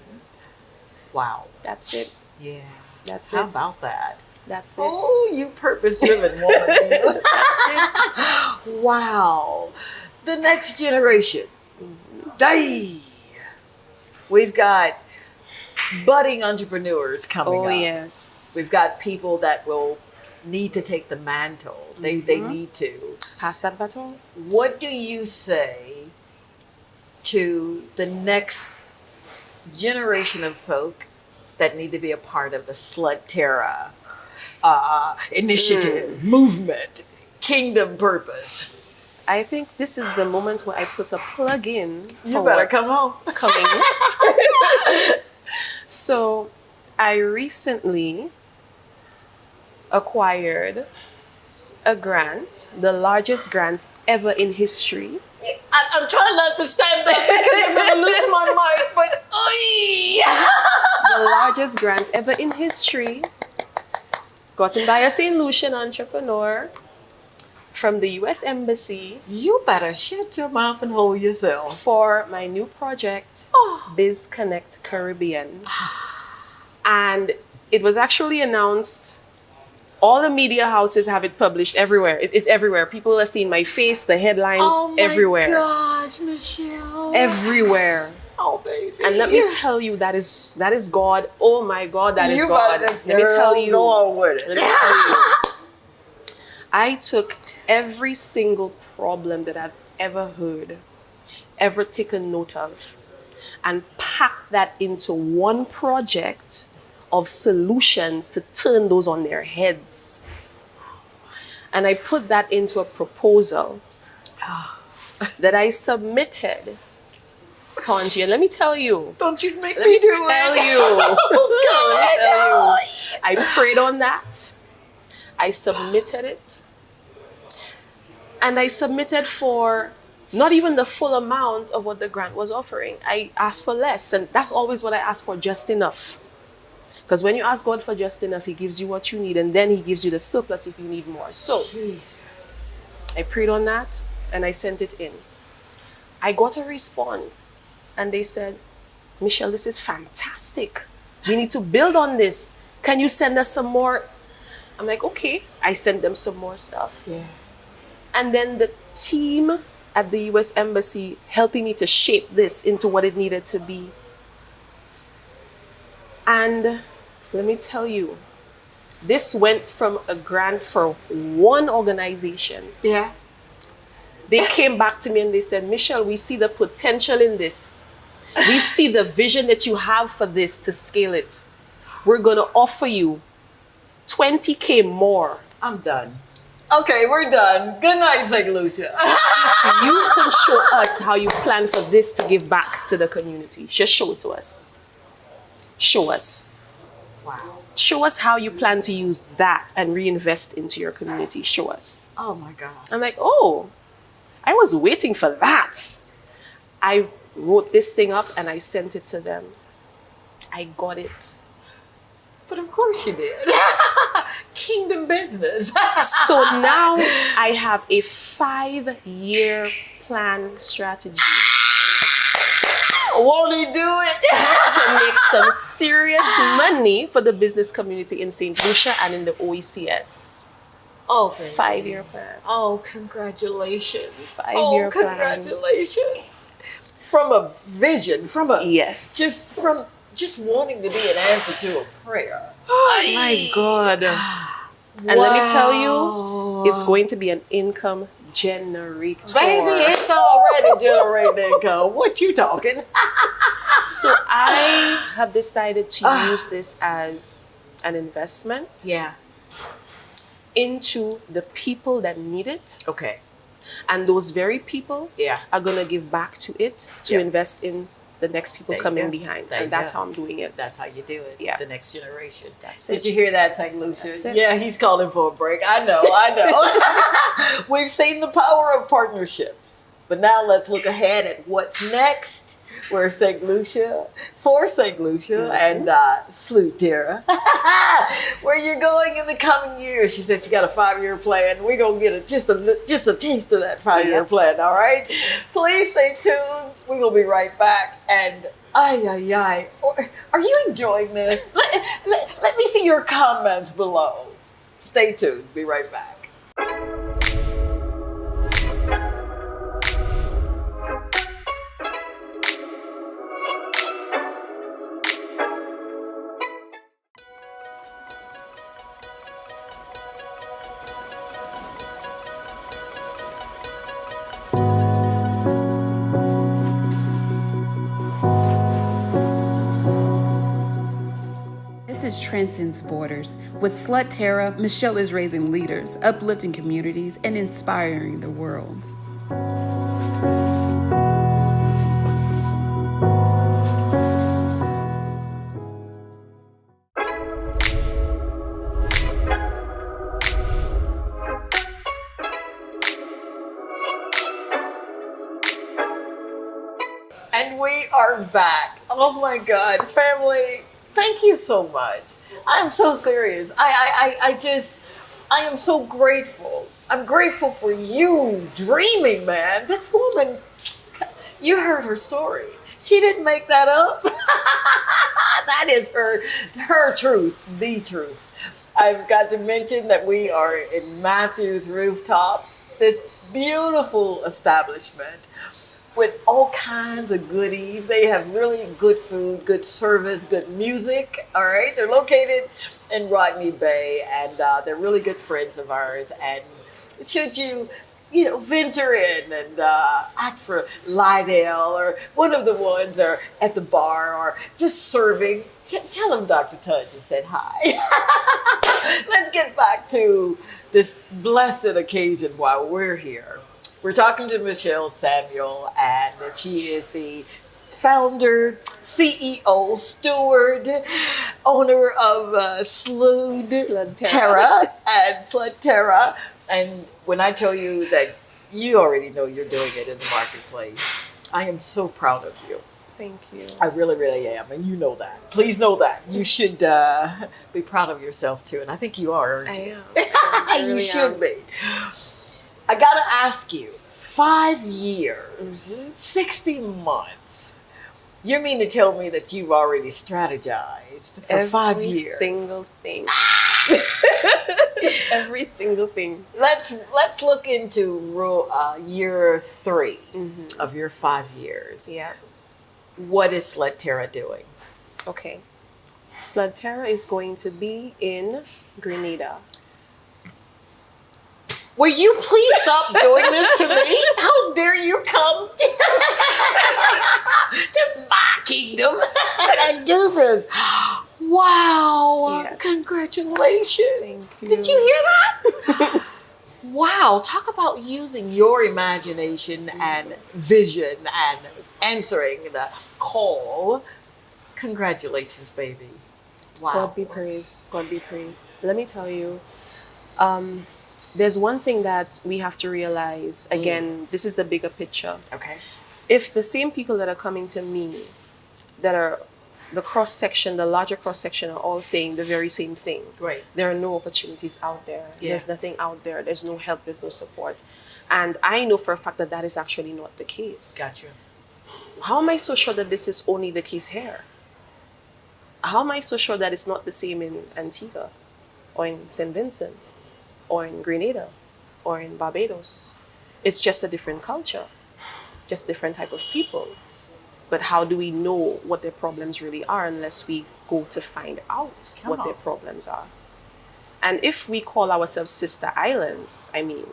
Wow. That's it. Yeah. That's How it. about that? That's it. Oh, you purpose-driven woman. That's it. Wow. The next generation. We've got budding entrepreneurs coming up. Oh, yes. We've got people that will need to take the mantle. They need to. Pass that baton. What do you say to the next generation of folk that need to be a part of the Slut Terra initiative, movement, kingdom purpose? I think this is the moment where I put a plug in. You better come home. Coming. So I recently acquired a grant, the largest grant ever in history. I'm trying not to stand up because I'm going to lose my mic, but the largest grant ever in history, gotten by a St.Lucian entrepreneur from the U.S. Embassy. You better shut your mouth and hold yourself. For my new project, Biz Connect Caribbean. And it was actually announced. All the media houses have it published everywhere. It's everywhere. People are seeing my face, the headlines, everywhere. Oh my gosh, Michelle. Everywhere. Oh, baby. And let me tell you, that is God. Oh my God, that is God. Let me tell you. Go on with it. Let me tell you. I took every single problem that I've ever heard, ever taken note of, and packed that into one project of solutions to turn those on their heads. And I put that into a proposal that I submitted, Tongie. And let me tell you. Don't you make Let me me do tell it. you. Oh, Let me tell God. you. I prayed on that. I submitted it. And I submitted for not even the full amount of what the grant was offering. I asked for less. And that's always what I ask for, just enough. Because when you ask God for just enough, he gives you what you need. And then he gives you the surplus if you need more. So Jesus. I prayed on that and I sent it in. I got a response. And they said, Michelle, this is fantastic. We need to build on this. Can you send us some more? I'm like, okay. I sent them some more stuff. Yeah. And then the team at the US Embassy helping me to shape this into what it needed to be. And let me tell you, this went from a grant for one organization. Yeah. They came back to me and they said, Michelle, we see the potential in this. We see the vision that you have for this to scale it. We're going to offer you 20K more. I'm done. Okay, we're done. Good night, St. Lucia. You can show us how you plan for this to give back to the community. Just show it to us. Show us. Wow. Show us how you plan to use that and reinvest into your community. Show us. Oh my God. I'm like, oh, I was waiting for that. I wrote this thing up and I sent it to them. I got it. But of course you did. Kingdom business. So now I have a 5-year plan strategy Won't he do it? to make some serious money for the business community in St. Lucia and in the OECS. Oh, 5-year plan. Oh, congratulations. 5-year plan. Congratulations. From a vision, from a Yes. just wanting to be an answer to a prayer. Oh my God. And let me tell you, it's going to be an income generator. Baby, it's already generating income. What you talking? So I have decided to use this as an investment Yeah. into the people that need it. Okay. And those very people Yeah. are going to give back to it to Yeah. invest in the next people There you coming go. behind. There you And that's go. how I'm doing it. That's how you do it. Yeah. The next generation. That's Did it. you hear that, St. Lucia? That's it. Yeah, he's calling for a break. I know. We've seen the power of partnerships. But now let's look ahead at what's next. We're St. Lucia, for St. Lucia, and Salute Tara. Where you're going in the coming years. She said she got a 5-year plan. We're going to get just a taste of that 5-year Yep. plan, all right? Please stay tuned. We're going to be right back. And are you enjoying this? Let me see your comments below. Stay tuned. Be right back. This is Transcends Borders. With Slut Tara, Michelle is raising leaders, uplifting communities, and inspiring the world. And we are back. Oh my God, family, thank you so much. I'm so serious. I am so grateful. I'm grateful for you dreaming, man. This woman, you heard her story. She didn't make that up. That is her truth, the truth. I've got to mention that we are in Matthew's Rooftop, this beautiful establishment with all kinds of goodies. They have really good food, good service, good music. All right, they're located in Rodney Bay, and they're really good friends of ours. And should you, venture in and ask for Lydell or one of the ones or at the bar or just serving, tell them Dr. Tongie said hi. Let's get back to this blessed occasion while we're here. We're talking to Michelle Samuel, and she is the founder, CEO, steward, owner of Sludterra and Sludterra. And when I tell you that you already know you're doing it in the marketplace, I am so proud of you. Thank you. I really, really am. And you know that. Please know that. You should be proud of yourself too. And I think you are, aren't you? I am. You should be. I got to ask you, 5 years, 60 months. You mean to tell me that you've already strategized for 5 years? Every single thing. Every single thing. Let's look into year 3 of your 5 years. Yeah. What is Sludterra doing? Okay. Sludterra is going to be in Grenada. Will you please stop doing this to me? How dare you come to my kingdom and do this? Wow. Yes. Congratulations. Thank you. Did you hear that? Wow. Talk about using your imagination and vision and answering the call. Congratulations, baby. Wow. God be praised. God be praised. Let me tell you, there's one thing that we have to realize. Again, this is the bigger picture. Okay. If the same people that are coming to me, that are the cross section, the larger cross section, are all saying the very same thing. Right. There are no opportunities out there. Yeah. There's nothing out there. There's no help. There's no support. And I know for a fact that that is actually not the case. Gotcha. How am I so sure that this is only the case here? How am I so sure that it's not the same in Antigua or in St. Vincent or in Grenada or in Barbados? It's just a different culture, just different type of people. But how do we know what their problems really are unless we go to find out what their problems are? And if we call ourselves sister islands, I mean,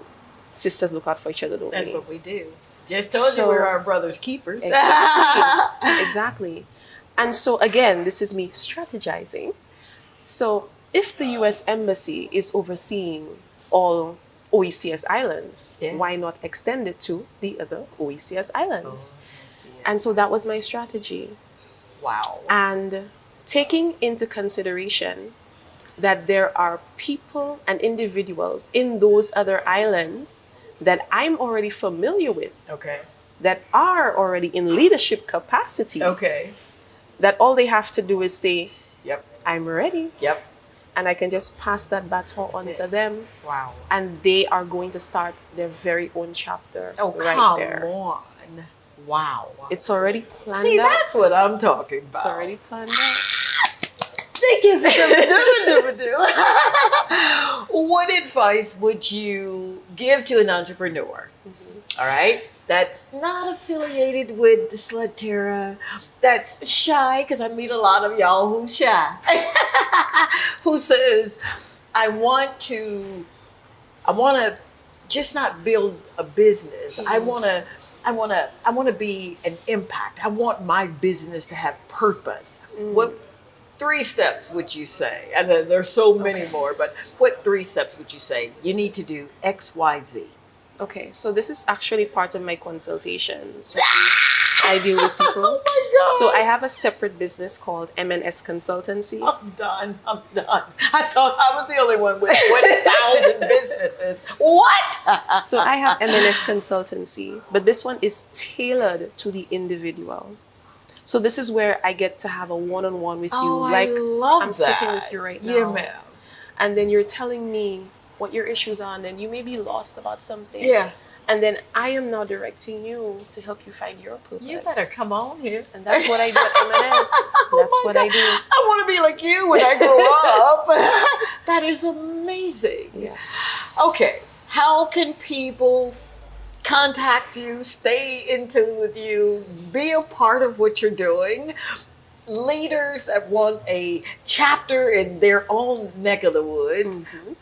sisters look out for each other, don't That's we? what we do. Just told you we're our brother's keepers. Exactly. Exactly. And so again, this is me strategizing. So if the US Embassy is overseeing all OECS islands, why not extend it to the other OECS islands? And so that was my strategy. Wow. And taking into consideration that there are people and individuals in those other islands that I'm already familiar with, Okay. that are already in leadership capacities, Okay. that all they have to do is say, Yep. I'm ready. Yep. And I can just pass that baton on to them. Wow. And they are going to start their very own chapter right come there. on. Wow. It's already planned See, out. that's what I'm talking about. It's already planned out. What advice would you give to an entrepreneur? All right, that's not affiliated with the Sludterra, that's shy, because I meet a lot of y'all who's shy, who says, I want to just not build a business. I want to be an impact. I want my business to have purpose. What 3 steps would you say? And then there's so many more, but what 3 steps would you say? You need to do X, Y, Z. Okay, so this is actually part of my consultations. I deal with people. Oh my God. So I have a separate business called M&S Consultancy. I'm done. I thought I was the only one with 1,000 businesses. What? So I have M&S Consultancy, but this one is tailored to the individual. So this is where I get to have a one-on-one with you. I love I'm that. sitting with you right now. Yeah, ma'am. And then you're telling me what your issues are, and then you may be lost about something. Yeah. And then I am now directing you to help you find your purpose. You better come on here. And that's what I do at M&S. That's what I do. I want to be like you when I grow up. That is amazing. Yeah. Okay. How can people contact you, stay in tune with you, be a part of what you're doing? leaders that want a chapter in their own neck of the woods,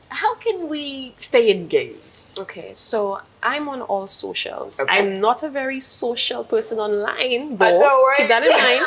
how can we stay engaged? Okay, so I'm on all socials. Okay. I'm not a very social person online, I though. know, right? Keep that in mind.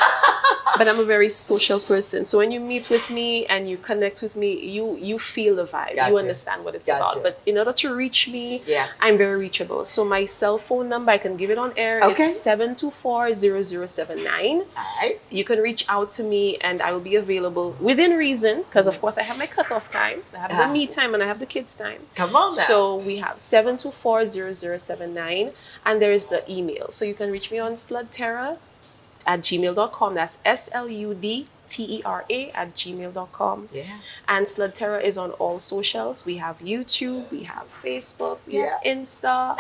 But I'm a very social person. So when you meet with me and you connect with me, you feel the vibe. Gotcha. You understand what it's Gotcha. about. But in order to reach me, Yeah. I'm very reachable. So my cell phone number, I can give it on air. Okay. It's 724-0079. All right. You can reach out to me and I will be available within reason, because of course I have my cutoff time. I have the me time and I have the kids time. Come on now. So we have 724-0079 and there is the email. So you can reach me on sludterra@gmail.com. That's SLUDTERA@gmail.com. Yeah. And Sludterra is on all socials. We have YouTube, we have Facebook, we have Insta,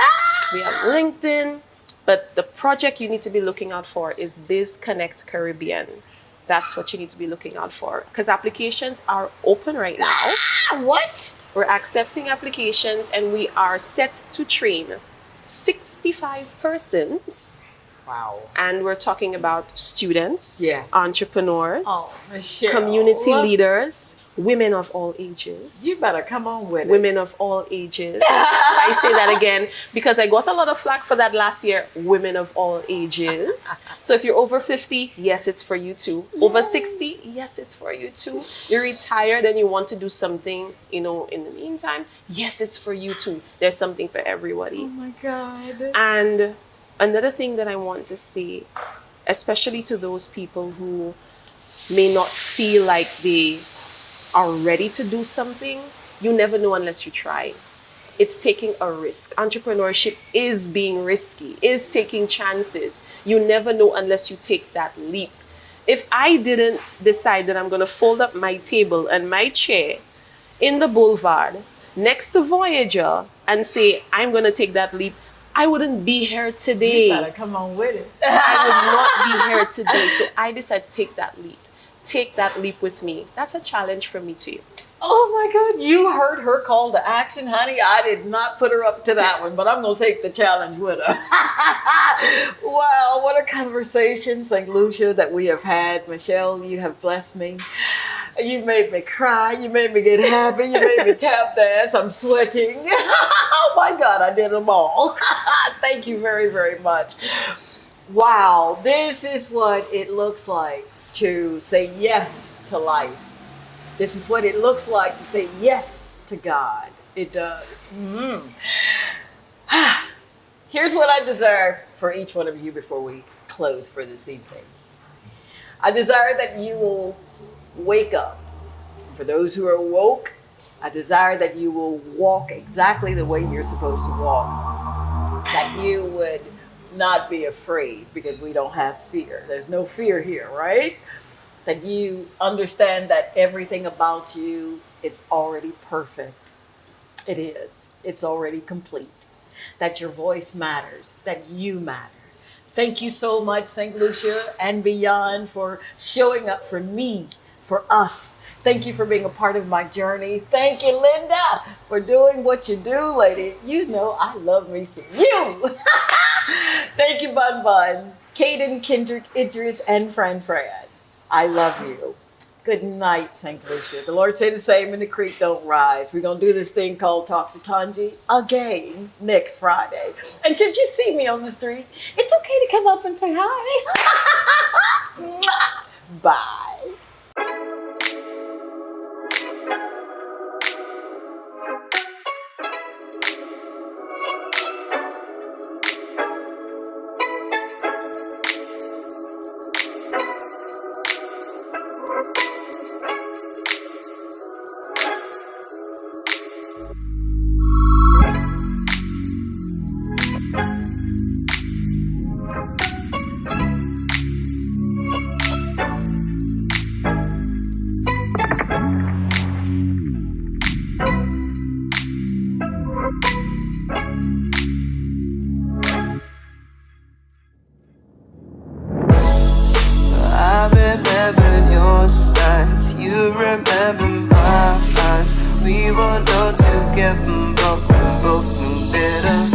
we have LinkedIn. But the project you need to be looking out for is Biz Connect Caribbean. That's what you need to be looking out for, because applications are open right now. What? We're accepting applications and we are set to train 65 persons. Wow. And we're talking about students, Yeah. entrepreneurs, Oh, Michelle. community leaders, women of all ages. You better come on with it. Women of all ages. I say that again because I got a lot of flack for that last year. Women of all ages. So if you're over 50, yes, it's for you too. Over 60, yes, it's for you too. You're retired and you want to do something, in the meantime, yes, it's for you too. There's something for everybody. Oh my God. And another thing that I want to say, especially to those people who may not feel like they are ready to do something, you never know unless you try. It's taking a risk. Entrepreneurship is being risky, is taking chances. You never know unless you take that leap. If I didn't decide that I'm going to fold up my table and my chair in the boulevard next to Voyager and say, I'm going to take that leap, I wouldn't be here today. You better come on with it. I would not be here today. So I decided to take that leap. Take that leap with me. That's a challenge from me to you. Oh my God, you heard her call to action, honey. I did not put her up to that one, but I'm going to take the challenge with her. Wow, what a conversation, St. Lucia, that we have had. Michelle, you have blessed me. You made me cry. You made me get happy. You made me tap dance. I'm sweating. Oh my God, I did them all. Thank you very, very much. Wow, this is what it looks like to say yes to life. This is what it looks like to say yes to God. It does. Here's what I desire for each one of you before we close for this evening. I desire that you will wake up. For those who are woke, I desire that you will walk exactly the way you're supposed to walk. That you would not be afraid, because we don't have fear. There's no fear here, right? That you understand that everything about you is already perfect. It is. It's already complete. That your voice matters. That you matter. Thank you so much, St. Lucia and beyond, for showing up for me, for us. Thank you for being a part of my journey. Thank you, Linda, for doing what you do, lady. You know I love me some you. Thank you, Bun Bun, Caden, Kendrick, Idris, and Fran. I love you. Good night, St. Lucia. The Lord say the same, and the creek don't rise. We're going to do this thing called Talk to Tongie again next Friday. And should you see me on the street, it's okay to come up and say hi. Bye.